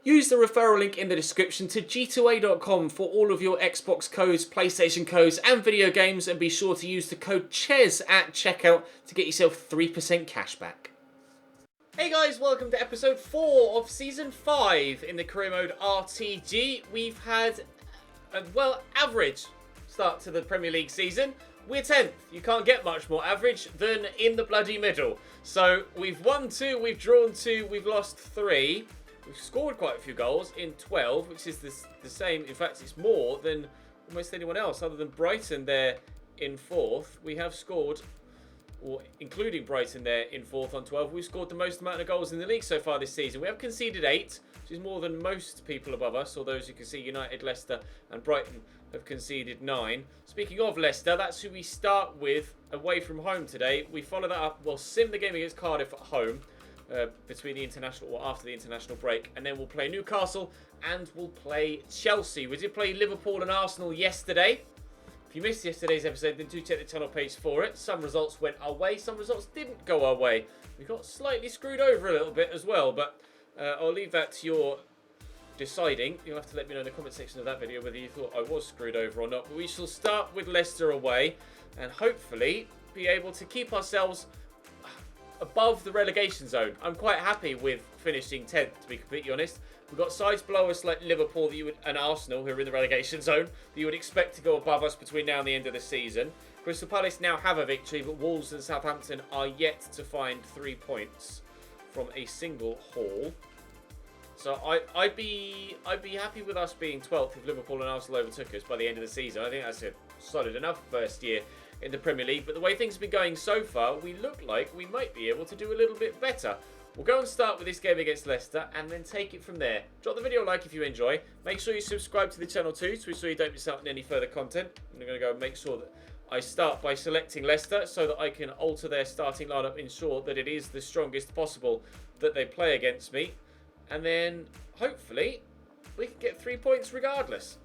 Use the referral link in the description to g2a.com for all of your Xbox codes, PlayStation codes and video games, and be sure to use the code CHES at checkout to get yourself 3% cash back. Hey guys, welcome to episode 4 of season 5 in the career mode RTG. We've had a, well, average start to the Premier League season. We're 10th. You can't get much more average than in the bloody middle. So we've won 2, we've drawn 2, we've lost 3. We've scored quite a few goals in 12, which is the same. In fact, it's more than almost anyone else other than Brighton there in 4th. We have scored, or including Brighton there in 4th on 12, we've scored the most amount of goals in the league so far this season. We have conceded 8, which is more than most people above us, although as you can see, United, Leicester and Brighton have conceded 9. Speaking of Leicester, that's who we start with away from home today. We follow that up, we'll sim the game against Cardiff at home. Between the international or after the international break, and then we'll play Newcastle and we'll play Chelsea. We did play Liverpool and Arsenal yesterday. If you missed yesterday's episode, then do check the channel page for it. Some results went our way, some results didn't go our way. We got slightly screwed over a little bit as well, but I'll leave that to your deciding. You'll have to let me know in the comment section of that video whether you thought I was screwed over or not. But we shall start with Leicester away and hopefully be able to keep ourselves above the relegation zone. I'm quite happy with finishing 10th, to be completely honest. We've got sides below us like Liverpool and Arsenal, who are in the relegation zone, that you would expect to go above us between now and the end of the season. Crystal Palace now have a victory, but Wolves and Southampton are yet to find 3 points from a single haul. So I'd be happy with us being 12th if Liverpool and Arsenal overtook us by the end of the season. I think that's a solid enough first year in the Premier League, but the way things have been going so far, we look like we might be able to do a little bit better. We'll go and start with this game against Leicester and then take it from there. Drop the video a like if you enjoy. Make sure you subscribe to the channel too, so you don't miss out on any further content. I'm going to go and make sure that I start by selecting Leicester so that I can alter their starting lineup, ensure that it is the strongest possible that they play against me, and then hopefully we can get 3 points regardless.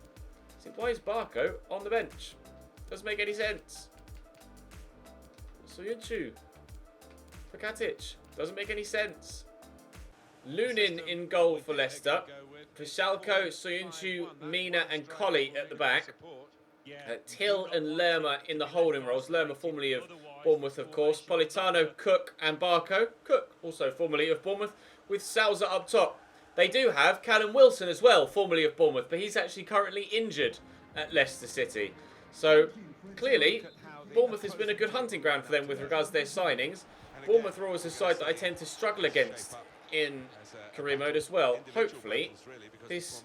So why is Barco on the bench? Doesn't make any sense. Soyuncu, Fakatic, doesn't make any sense. Lunin in goal for Leicester. Pishalko, Soyuncu, Mina and Colley at the back. Till and Lerma in the holding roles. Lerma formerly of Bournemouth, of course. Politano, Cook and Barco. Cook, also formerly of Bournemouth, with Sousa up top. They do have Callum Wilson as well, formerly of Bournemouth, but he's actually currently injured at Leicester City. So, clearly, Bournemouth has been a good hunting ground for them with regards to their signings. Bournemouth are always a side that I tend to struggle against in career mode as well. Hopefully, this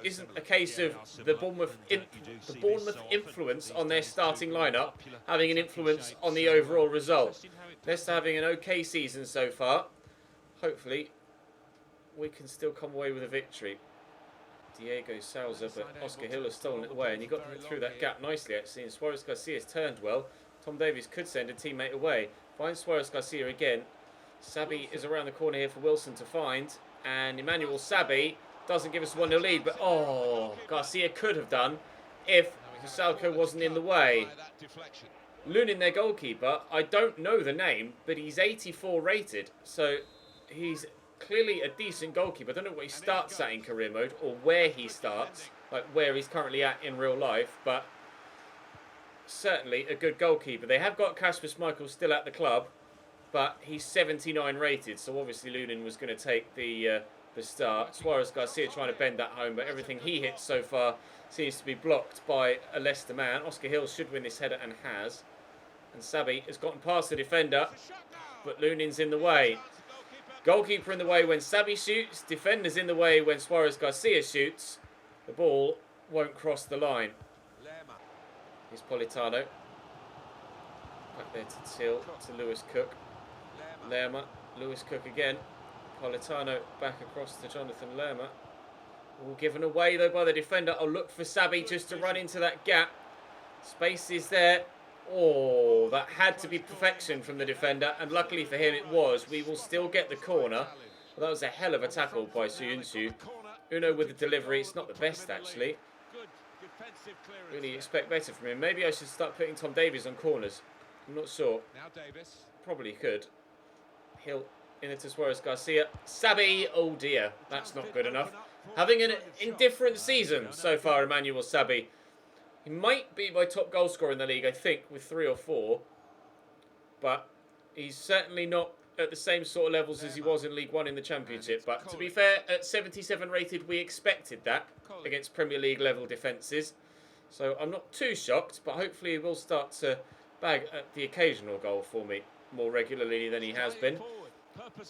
isn't a case of the Bournemouth influence on their starting lineup having an influence on the overall result. Leicester having an okay season so far. Hopefully, we can still come away with a victory. Diego Sousa, but Oscar Hill has stolen it away, and he got through that gap nicely actually, and Suarez Garcia's turned well. Tom Davies could send a teammate away. Finds Suarez Garcia again. Sabi is around the corner here for Wilson to find, and Emmanuel Sabi doesn't give us a 1-0 lead, but Garcia could have done if Salco wasn't in the way. Lunin, their goalkeeper, I don't know the name, but he's 84 rated, so he's clearly a decent goalkeeper. I don't know what he starts at in career mode or where he starts, like where he's currently at in real life, but certainly a good goalkeeper. They have got Kasper Schmeichel still at the club, but he's 79 rated, so obviously Lunin was going to take the start. Suarez Garcia trying to bend that home, but everything he hits so far seems to be blocked by a Leicester man. Oscar Hill should win this header and has. And Sabi has gotten past the defender, but Lunin's in the way. Goalkeeper in the way when Sabi shoots, defenders in the way when Suarez Garcia shoots. The ball won't cross the line. Here's Politano. Back there to Till, to Lewis Cook. Lerma, Lewis Cook again. Politano back across to Jonathan Lerma. All given away though by the defender. I'll look for Sabi just to run into that gap. Space is there. Oh, that had to be perfection from the defender, and luckily for him it was. We will still get the corner. Well, that was a hell of a tackle by Soyuncu. Uno with the delivery. It's not the best actually. Really expect better from him. Maybe I should start putting Tom Davies on corners. I'm not sure. Probably could. Hill into Suarez Garcia. Sabi, oh dear, that's not good enough. Having an indifferent season so far, Emmanuel Sabi. He might be my top goal scorer in the league, I think, with 3 or 4. But he's certainly not at the same sort of levels as he was in League One in the Championship. But to be fair, at 77 rated, we expected that against Premier League level defences. So I'm not too shocked, but hopefully he will start to bag the occasional goal for me more regularly than he has been.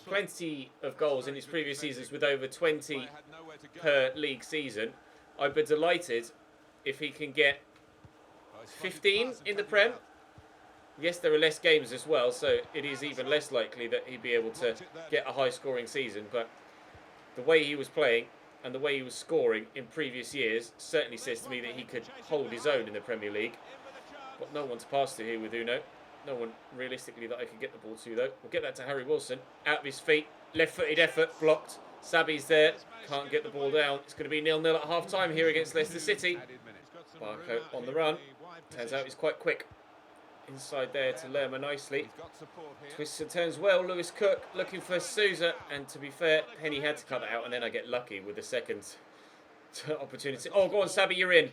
Plenty of goals in his previous seasons with over 20 per league season. I'd be delighted if he can get 15 in the Prem. Yes, there are less games as well, so it is even less likely that he'd be able to get a high-scoring season. But the way he was playing and the way he was scoring in previous years certainly says to me that he could hold his own in the Premier League. But no one to pass to here with Uno. No one realistically that I could get the ball to, though. We'll get that to Harry Wilson. Out of his feet. Left-footed effort. Blocked. Sabi's there. Can't get the ball down. It's going to be 0-0 at half-time here against Leicester City. Barco on the run. Turns out he's quite quick. Inside there to Lerma nicely. Twists and turns well. Lewis Cook looking for Souza. And to be fair, Penny had to cut that out. And then I get lucky with the second opportunity. Oh, go on, Sabi, you're in.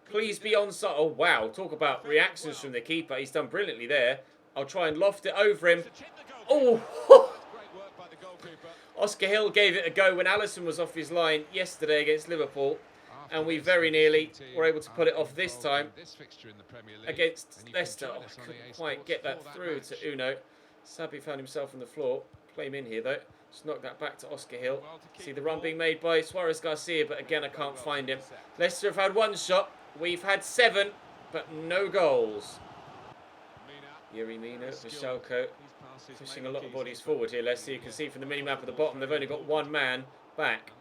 Please be onside. Oh, wow. Talk about reactions from the keeper. He's done brilliantly there. I'll try and loft it over him. Oh! Oscar Hill gave it a go when Alisson was off his line yesterday against Liverpool. And we very nearly were able to pull it off this time against Leicester. Oh, I couldn't quite get that through to Uno. Sabi found himself on the floor. Play him in here, though. Just knock that back to Oscar Hill. See the run being made by Suarez Garcia, but again, I can't find him. Leicester have had 1 shot. We've had 7, but no goals. Yuri Mina, Vishalko, pushing a lot of bodies forward here, Leicester. You can see from the mini-map at the bottom, they've only got 1 man back.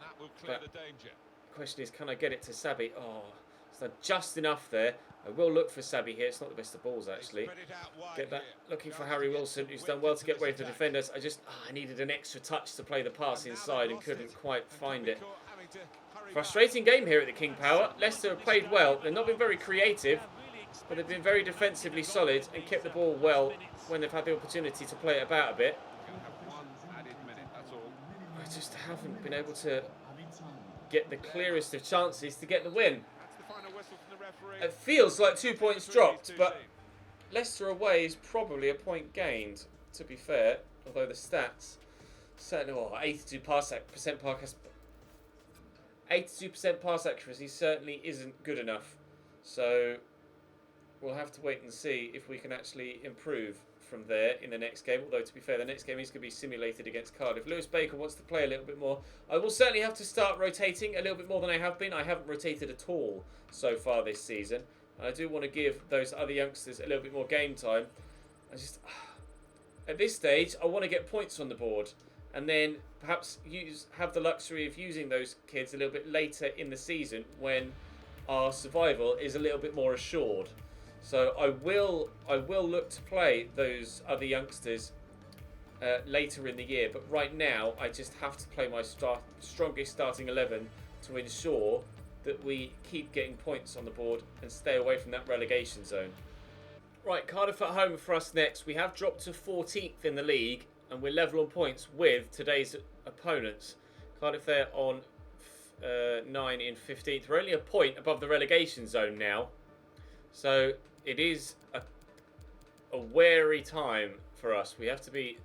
But the question is, can I get it to Sabi? Oh, it's not just enough there. I will look for Sabi here. It's not the best of balls, actually. Get that. Looking for Harry Wilson, who's done well to get away with the defenders. I needed an extra touch to play the pass inside and couldn't quite find it. Frustrating game here at the King Power. Leicester have played well. They've not been very creative, but they've been very defensively solid and kept the ball well when they've had the opportunity to play it about a bit. I just haven't been able to get the clearest of chances to get the win. It feels like 2 points dropped, but Leicester away is probably a point gained, to be fair. Although the stats certainly, 82% pass accuracy certainly isn't good enough. So we'll have to wait and see if we can actually improve from there in the next game. Although, to be fair, the next game is going to be simulated against Cardiff. Lewis Baker wants to play a little bit more. I will certainly have to start rotating a little bit more than I have been. I haven't rotated at all so far this season. And I do want to give those other youngsters a little bit more game time. At this stage, I want to get points on the board. And then perhaps have the luxury of using those kids a little bit later in the season when our survival is a little bit more assured. So I will look to play those other youngsters later in the year. But right now, I just have to play my strongest starting 11 to ensure that we keep getting points on the board and stay away from that relegation zone. Right, Cardiff at home for us next. We have dropped to 14th in the league and we're level on points with today's opponents. Cardiff there on 9 in 15th. We're only a point above the relegation zone now. So it is a wary time for us. We have to be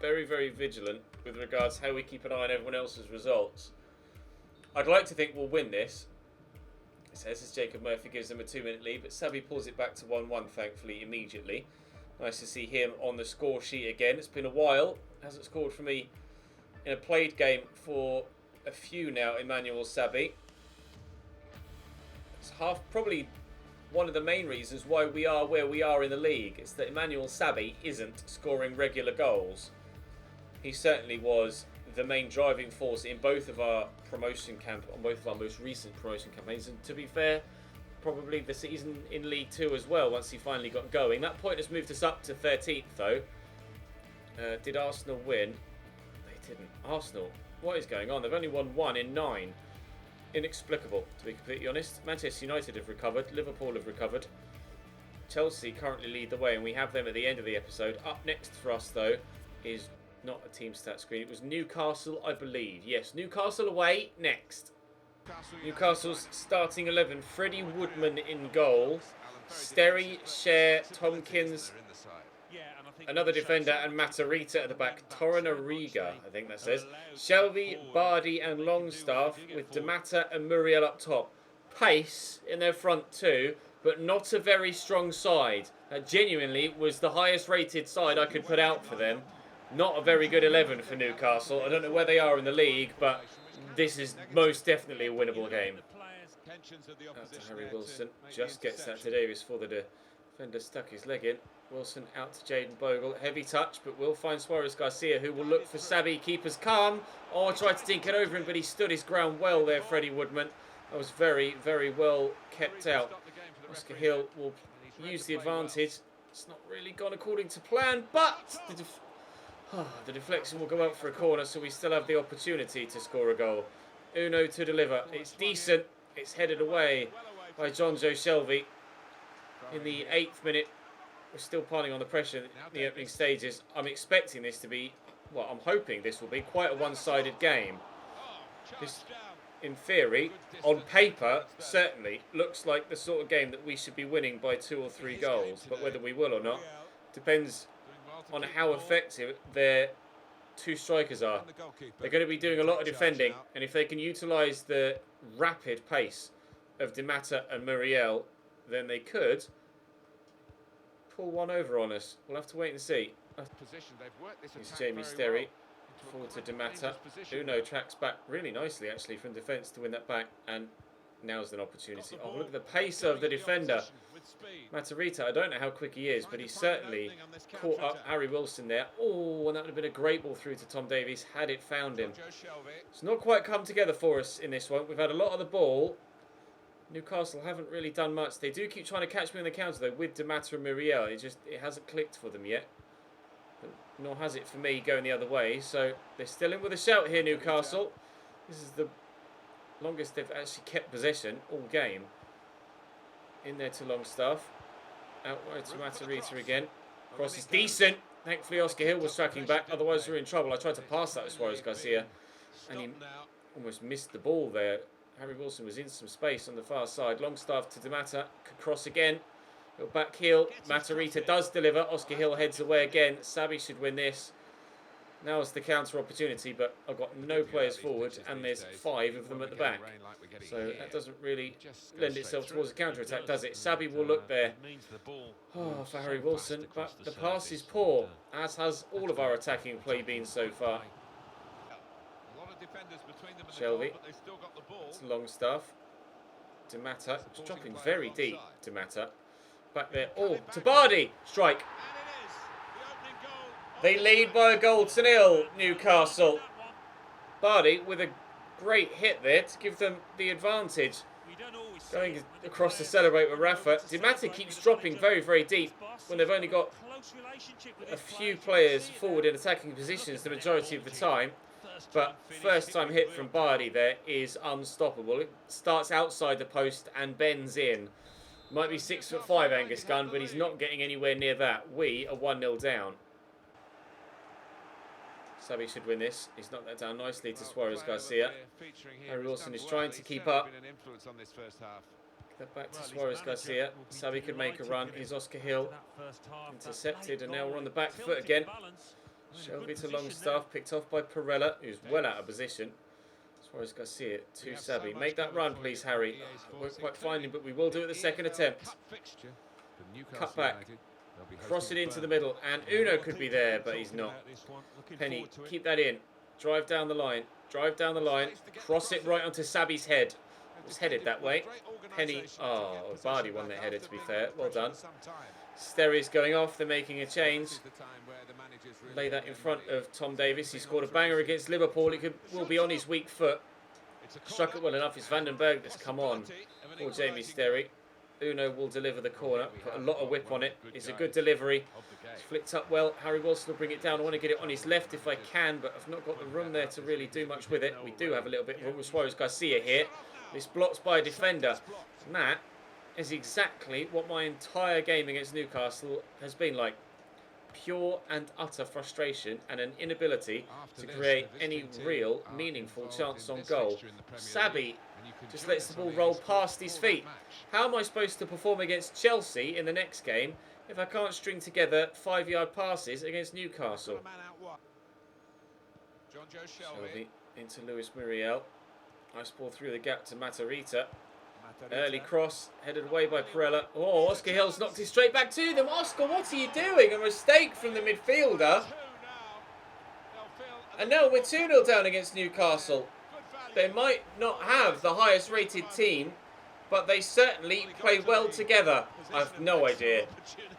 very, very vigilant with regards to how we keep an eye on everyone else's results. I'd like to think we'll win this. It says as Jacob Murphy gives them a 2-minute lead, but Sabi pulls it back to 1-1, thankfully, immediately. Nice to see him on the score sheet again. It's been a while. Hasn't scored for me in a played game for a few now, Emmanuel Sabi. It's probably one of the main reasons why we are where we are in the league. It's that Emmanuel Sabi isn't scoring regular goals. He certainly was the main driving force in both of our most recent promotion campaigns. And to be fair, probably the season in League 2 as well, once he finally got going. That point has moved us up to 13th, though. Did Arsenal win? They didn't. Arsenal, what is going on? They've only won 1 in 9. Inexplicable, to be completely honest. Manchester United have recovered. Liverpool have recovered. Chelsea currently lead the way, and we have them at the end of the episode. Up next for us, though, is not a team stat screen. It was Newcastle, I believe. Yes, Newcastle away next. Newcastle's starting 11. Freddie Woodman in goal. Sterry, Cher, Tompkins, another defender, and Matarrita at the back. Torunariga, I think that says. Shelby, Bardi, and Longstaff with D'Amata and Muriel up top. Pace in their front two, but not a very strong side. That genuinely was the highest rated side I could put out for them. Not a very good 11 for Newcastle. I don't know where they are in the league, but this is most definitely a winnable game. Out to Harry Wilson. Just gets that to Davis for the defender. Stuck his leg in. Wilson out to Jaden Bogle. Heavy touch, but will find Suarez Garcia, who will look for Sabi. Keeper's calm. Oh, tried to dink it over him, but he stood his ground well there, Freddie Woodman. That was very, very well kept out. Oscar Hill will use the advantage. It's not really gone according to plan, but the deflection will go out for a corner, so we still have the opportunity to score a goal. Uno to deliver. It's decent. It's headed away by John Joe Shelby. In the 8th minute, we're still piling on the pressure in the opening stages. I'm expecting this to be, well, I'm hoping this will be quite a one-sided game. This, in theory, on paper, certainly looks like the sort of game that we should be winning by 2 or 3 goals. But whether we will or not depends on how effective their 2 strikers are. They're going to be doing a lot of defending, and if they can utilise the rapid pace of D'Amata and Muriel, then they could pull one over on us. We'll have to wait and see. It's Jamie Sterry. Forward to D'Amata. Uno tracks back really nicely, actually, from defence to win that back. And now's an opportunity. Oh, look at the pace of the defender. Matarrita, I don't know how quick he is, but he certainly caught up Harry Wilson there. Oh, and that would have been a great ball through to Tom Davies had it found him. It's not quite come together for us in this one. We've had a lot of the ball. Newcastle haven't really done much. They do keep trying to catch me on the counter, though, with D'Amata and Muriel. It hasn't clicked for them yet. But nor has it for me going the other way. So they're still in with a shout here, Newcastle. This is the longest they've actually kept possession all game. In there to Longstaff. Out wide to Matarrita again. Cross is decent. Thankfully, Oscar Hill was tracking back. Otherwise, we're in trouble. I tried to pass that to Suarez Garcia, and he almost missed the ball there. Harry Wilson was in some space on the far side. Longstaff to D'Amata. Could cross again. Little back heel. Matarrita does deliver. Oscar Hill heads away again. Sabi should win this. Now is the counter opportunity, but I've got no players forward, and there's 5 of them at the back. So that doesn't really lend itself towards a counter-attack, does it? Sabi will look there. Oh, for Harry Wilson, but the pass is poor, as has all of our attacking play been so far. Shelby. It's Longstaff. D'Amata. It's dropping very deep, D'Amata. Back there. Oh, to Bardi. Strike. They lead by a goal to 0, Newcastle. Bardi with a great hit there to give them the advantage. Going across to celebrate with Rafa. D'Amata keeps dropping very, very deep when they've only got a few players forward in attacking positions the majority of the time. But first time hit from Bardi there is unstoppable. It starts outside the post and bends in. Might be 6'5" Angus Gunn, but he's not getting anywhere near that. We are 1-0 down. Sabi should win this. He's knocked that down nicely to Suarez Garcia. Harry Wilson is trying to keep up. That back to Suarez Garcia. Sabi could make a run. Here's Oscar Hill. Intercepted, and now we're on the back foot again. Shelby to Longstaff, picked off by Perella, who's well out of position. Suarez Garcia to Sabi. Make that run, please, Harry. Won't quite find him, but we will do it the second attempt. Cut back. Cross it into the middle, and Uno could be there, but he's not. Penny, keep that in. Drive down the line. Drive down the line. Cross it right onto Sabi's head. It's headed that way. Penny, oh, Bardi won that header, to be fair. Well done. Sterry's going off. They're making a change. Lay that in front of Tom Davies. He scored a banger against Liverpool. It will be on his weak foot. Struck it well enough. It's Vandenberg that's come on for Jamie Sterry. Uno will deliver the corner. Put a lot of whip on it. It's a good delivery. It's flicked up well. Harry Wilson will bring it down. I want to get it on his left if I can, but I've not got the room there to really do much with it. We do have a little bit of room with Suarez Garcia here. It's blocked by a defender. And that is exactly what my entire game against Newcastle has been like. pure and utter frustration and an inability to create any real, meaningful chance on goal. Sabi just lets the ball roll past his feet. How am I supposed to perform against Chelsea in the next game if I can't string together 5-yard passes against Newcastle? Shelby into Luis Muriel. Nice ball through the gap to Matarrita. Early cross, headed away by Perella. Oh, Oscar Hill's knocked it straight back to them. Oscar, what are you doing? A mistake from the midfielder. And now we're 2-0 down against Newcastle. They might not have the highest rated team, but they certainly play well together. I've no idea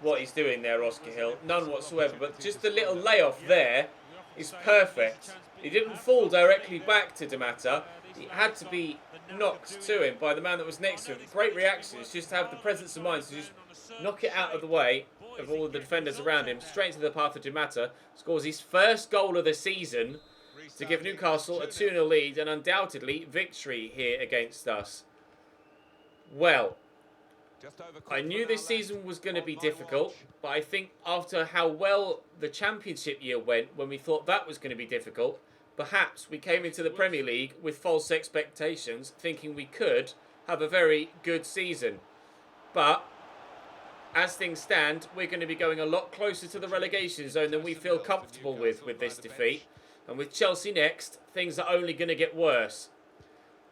what he's doing there, Oscar Hill. None whatsoever, but just the little layoff there is perfect. He didn't fall directly back to Dimatta. He had to be knocked to him by the man that was next to him. Great reactions, just to have the presence of mind to just knock it out of the way of all of the defenders around him, straight into the path of Dimatta. Scores his first goal of the season to give Newcastle a 2-0 lead and undoubtedly victory here against us. Well, I knew this season was going to be difficult, but I think after how well the Championship year went, when we thought that was going to be difficult, perhaps we came into the Premier League with false expectations, thinking we could have a very good season. But as things stand, we're going to be going a lot closer to the relegation zone than we feel comfortable with this defeat. And with Chelsea next, things are only going to get worse.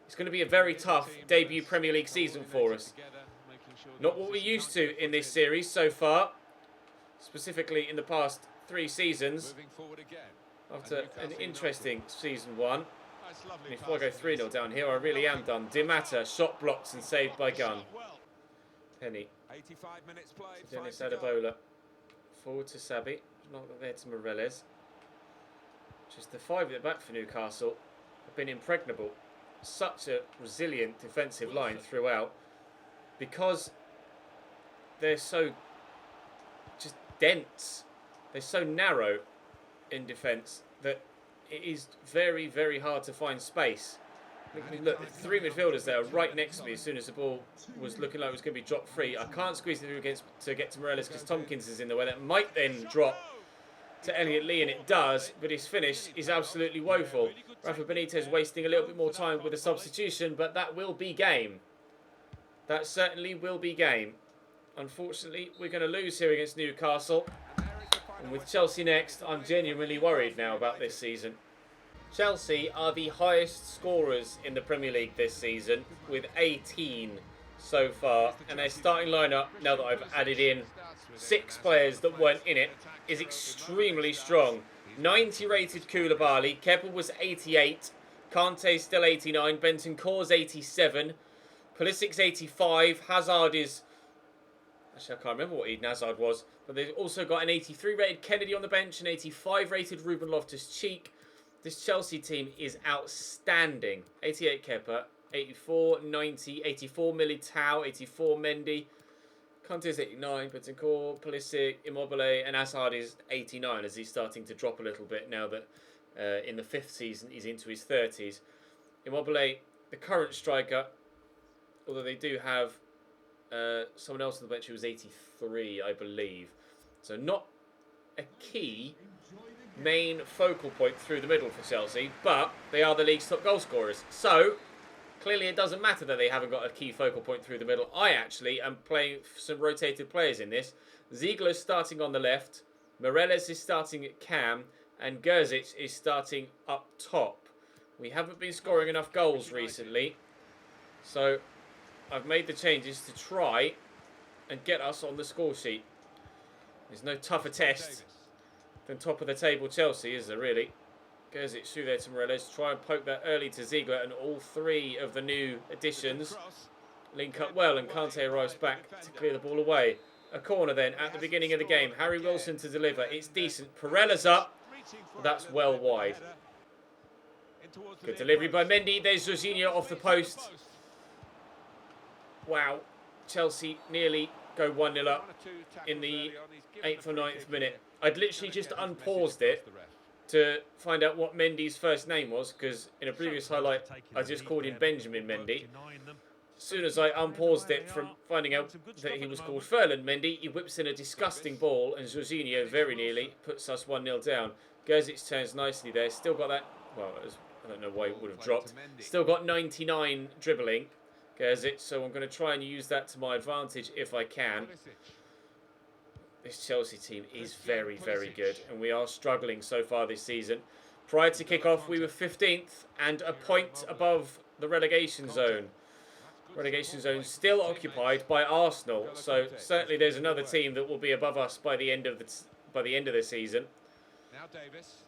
It's going to be a very tough debut Premier League season for us. Not what we're used to in this series so far, specifically in the past 3 seasons. After an interesting season 1. And if I go 3-0 down here, I really am done. Dimatta, shot blocked and saved by Gunn. Penny. To Dennis Adebola. Forward to Sabi. Not there to Morales. Just the 5 at the back for Newcastle have been impregnable. Such a resilient defensive line throughout. Because they're so just dense. They're so narrow in defence that it is very, very hard to find space. Look, 3 midfielders there right next to me as soon as the ball was looking like it was going to be dropped free. I can't squeeze it through to get to Morales because Tompkins is in the way. That might then drop to Elliot Lee, and it does, but his finish is absolutely woeful. Rafa Benitez wasting a little bit more time with a substitution, but that will be game. That certainly will be game. Unfortunately, we're going to lose here against Newcastle. And with Chelsea next, I'm genuinely worried now about this season. Chelsea are the highest scorers in the Premier League this season, with 18 so far. And their starting lineup, now that I've added in 6 players that weren't in it, is extremely strong. 90 rated Koulibaly, Kepa was 88, Kante still 89, Bentancur's 87, Pulisic's 85, Hazard is... Actually, I can't remember what Eden Hazard was. But they've also got an 83 rated Kennedy on the bench, an 85 rated Ruben Loftus-Cheek. This Chelsea team is outstanding. 88 Kepa, 84, 90, 84 Militao, 84 Mendy. Kante's 89, Bentancur, Pulisic, Immobile, and Hazard is 89 as he's starting to drop a little bit now that in the 5th season he's into his 30s. Immobile, the current striker, although they do have someone else on the bench who was 83, I believe. So not a key main focal point through the middle for Chelsea, but they are the league's top goal scorers. So clearly it doesn't matter that they haven't got a key focal point through the middle. I actually am playing some rotated players in this. Ziegler's starting on the left, Morales is starting at cam, and Gerzic is starting up top. We haven't been scoring enough goals recently, so I've made the changes to try and get us on the score sheet. There's no tougher test than top of the table Chelsea, is there really? Gerzic through there to Morales. Try and poke that early to Ziegler, and all 3 of the new additions link up well, and Kante arrives back to clear the ball away. A corner then at the beginning of the game. Harry Wilson to deliver. It's decent. Perella's up. That's well wide. Good delivery by Mendy. There's Jorginho off the post. Wow. Chelsea nearly go 1-0 up in the 8th or 9th minute. I'd literally just unpaused it to find out what Mendy's first name was, because in a previous highlight I just called him Benjamin Mendy. As soon as I unpaused it from finding out that he was called Ferland Mendy, he whips in a disgusting ball, and Jorginho very nearly puts us 1-0 down. Gerzic turns nicely there. Still got that. Well, I don't know why he would have dropped. Still got 99 dribbling, Gerzic. So I'm going to try and use that to my advantage if I can. This Chelsea team is very, very good, and we are struggling so far this season. Prior to kick-off, we were 15th and a point above the relegation zone. Relegation zone still occupied by Arsenal, so certainly there's another team that will be above us by the end of the season. Now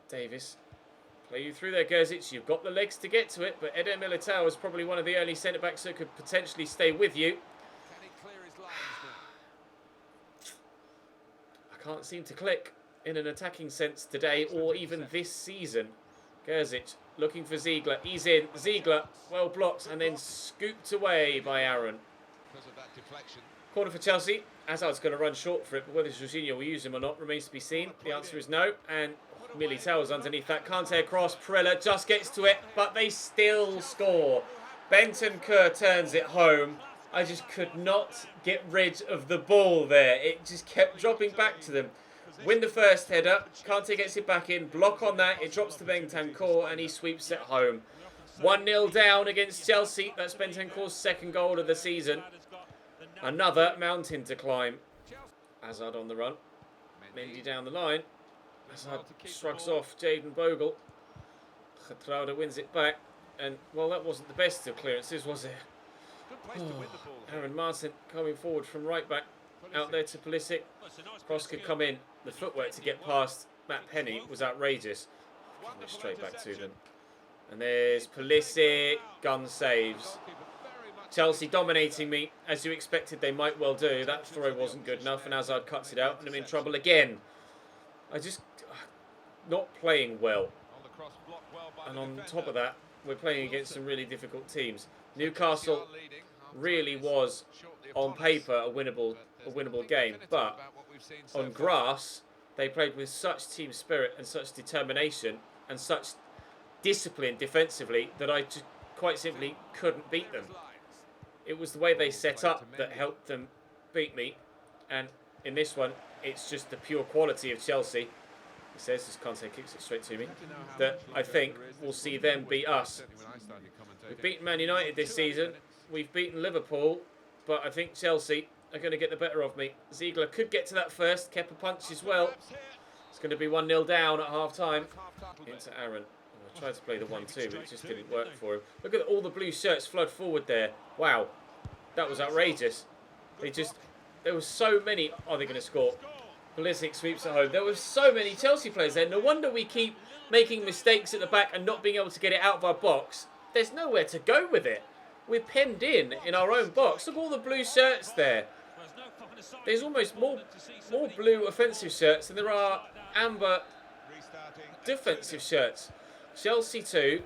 Davis, play you through there, Gerzic. You've got the legs to get to it, but Eder Militao is probably one of the only centre backs that could potentially stay with you. Can he clear his lines now? I can't seem to click in an attacking sense today, or even this season. Gerzic looking for Ziegler. He's in. Ziegler, well blocked and then scooped away by Aaron. Because of that deflection. Corner for Chelsea. Hazard's going to run short for it, but whether Jorginho will use him or not remains to be seen. The answer is no. And Militao's underneath that. Kante across. Perella just gets to it, but they still score. Bentancur turns it home. I just could not get rid of the ball there. It just kept dropping back to them. Win the first header. Kante gets it back in. Block on that. It drops to Bentancur and he sweeps it home. 1-0 down against Chelsea. That's Bentancur's second goal of the season. Another mountain to climb. Hazard on the run. Mendy down the line. Hazard shrugs off Jayden Bogle. Getrauda wins it back. And, well, that wasn't the best of clearances, was it? Aaron Martin coming forward from right back. Out there to Pulisic. Cross could come in. The footwork to get past Matt Penny was outrageous. Straight back to them. And there's Pulisic. Gun saves. Chelsea dominating me, as you expected they might well do. That throw wasn't good enough, and Hazard cuts it out, and I'm in trouble again. Not playing well. And on top of that, we're playing against some really difficult teams. Newcastle really was, on paper, a winnable game, but on grass, they played with such team spirit and such determination and such discipline defensively that I just quite simply couldn't beat them. It was the way they set up that helped them beat me, and in this one, it's just the pure quality of Chelsea. He says, as Kante kicks it straight to me, that I think will see them beat us. We've beaten Man United this season, we've beaten Liverpool, but I think Chelsea are going to get the better of me. Ziegler could get to that first, kept a punch as well. It's going to be 1-0 down at half-time. Into Aaron. I tried to play the 1-2, but it just didn't work for him. Look at all the blue shirts flood forward there. Wow. That was outrageous. There were so many. Are they going to score? Pulisic sweeps it home. There were so many Chelsea players there. No wonder we keep making mistakes at the back and not being able to get it out of our box. There's nowhere to go with it. We're penned in our own box. Look at all the blue shirts there. There's almost more blue offensive shirts than there are amber defensive shirts. Chelsea 2,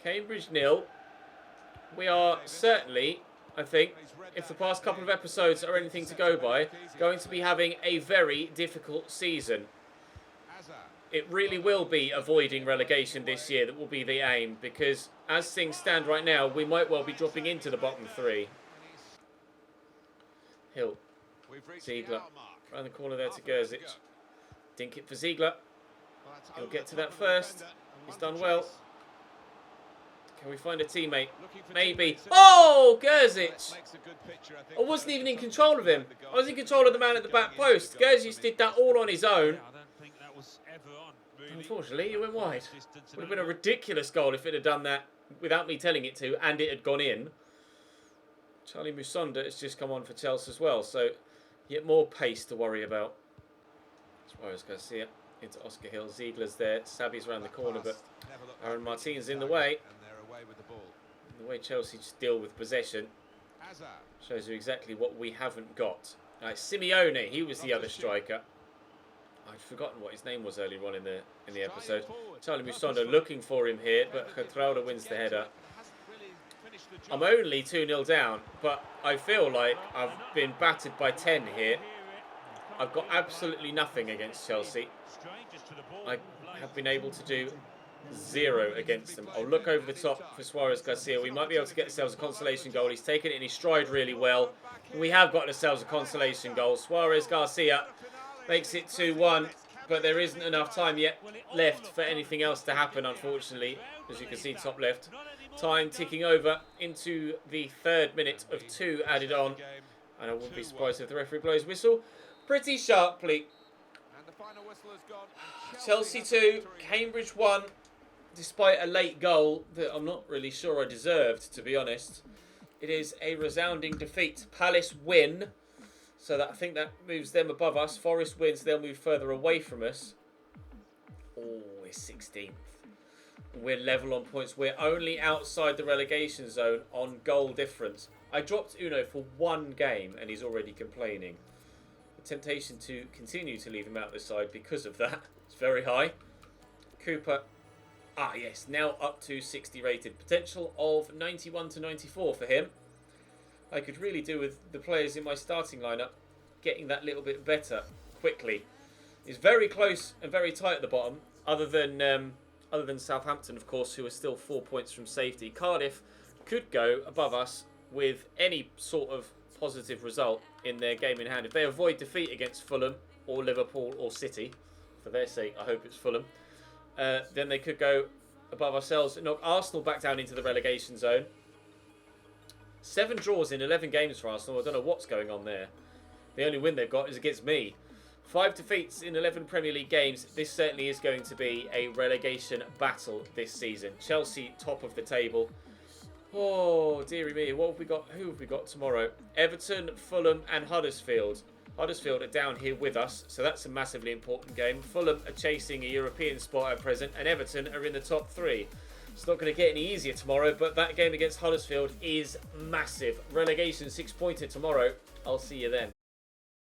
Cambridge 0. We are certainly, I think, if the past couple of episodes are anything to go by, going to be having a very difficult season. It really will be avoiding relegation this year that will be the aim, because as things stand right now, we might well be dropping into the bottom 3. Hill. Ziegler. Around the corner there to Gerzic. Dink it for Ziegler. He'll get to that first. He's done well. Can we find a teammate? Maybe. Oh, Gerzic! I wasn't even in control of him. I was in control of the man at the back post. Gerzic did that all on his own. Unfortunately, he went wide. Would have been a ridiculous goal if it had done that without me telling it to, and it had gone in. Charlie Musonda has just come on for Chelsea as well, so yet more pace to worry about. Suarez Garcia into Oscar Hill. Ziegler's there. Sabi's around the corner, but Aaron Martinez in the way. The way Chelsea just deal with possession shows you exactly what we haven't got. Simeone, he was the other striker. I'd forgotten what his name was earlier on in the episode. Charlie Musonda looking for him here, but Getrauda wins the header. I'm only 2-0 down, but I feel like I've been battered by 10 here. I've got absolutely nothing against Chelsea. I have been able to do 0 against them. I'll look over the top for Suarez Garcia. We might be able to get ourselves a consolation goal. He's taken it in his stride really well. We have got ourselves a consolation goal. Suarez Garcia makes it 2-1, but there isn't enough time yet left for anything else to happen, unfortunately. As you can see, top left. Time ticking over into the 3rd minute of 2 added on. And I wouldn't be surprised if the referee blows whistle pretty sharply. Chelsea 2, Cambridge 1. Despite a late goal that I'm not really sure I deserved, to be honest. It is a resounding defeat. Palace win. So that I think that moves them above us. Forest wins, they'll move further away from us. Oh, we're 16th. We're level on points. We're only outside the relegation zone on goal difference. I dropped Uno for 1 game and he's already complaining. The temptation to continue to leave him out of the side because of that is very high. Cooper, yes, now up to 60 rated. Potential of 91 to 94 for him. I could really do with the players in my starting lineup getting that little bit better quickly. He's very close and very tight at the bottom, other than Southampton, of course, who are still 4 points from safety. Cardiff could go above us with any sort of positive result in their game in hand. If they avoid defeat against Fulham or Liverpool or City, for their sake, I hope it's Fulham, then they could go above ourselves and knock Arsenal back down into the relegation zone. 7 draws in 11 games for Arsenal. I don't know what's going on there. The only win they've got is against me. 5 defeats in 11 Premier League games. This certainly is going to be a relegation battle this season. Chelsea, top of the table. Oh, dearie me. What have we got? Who have we got tomorrow? Everton, Fulham and Huddersfield. Huddersfield are down here with us, so that's a massively important game. Fulham are chasing a European spot at present, and Everton are in the top 3. It's not going to get any easier tomorrow, but that game against Huddersfield is massive. Relegation 6-pointer tomorrow. I'll see you then.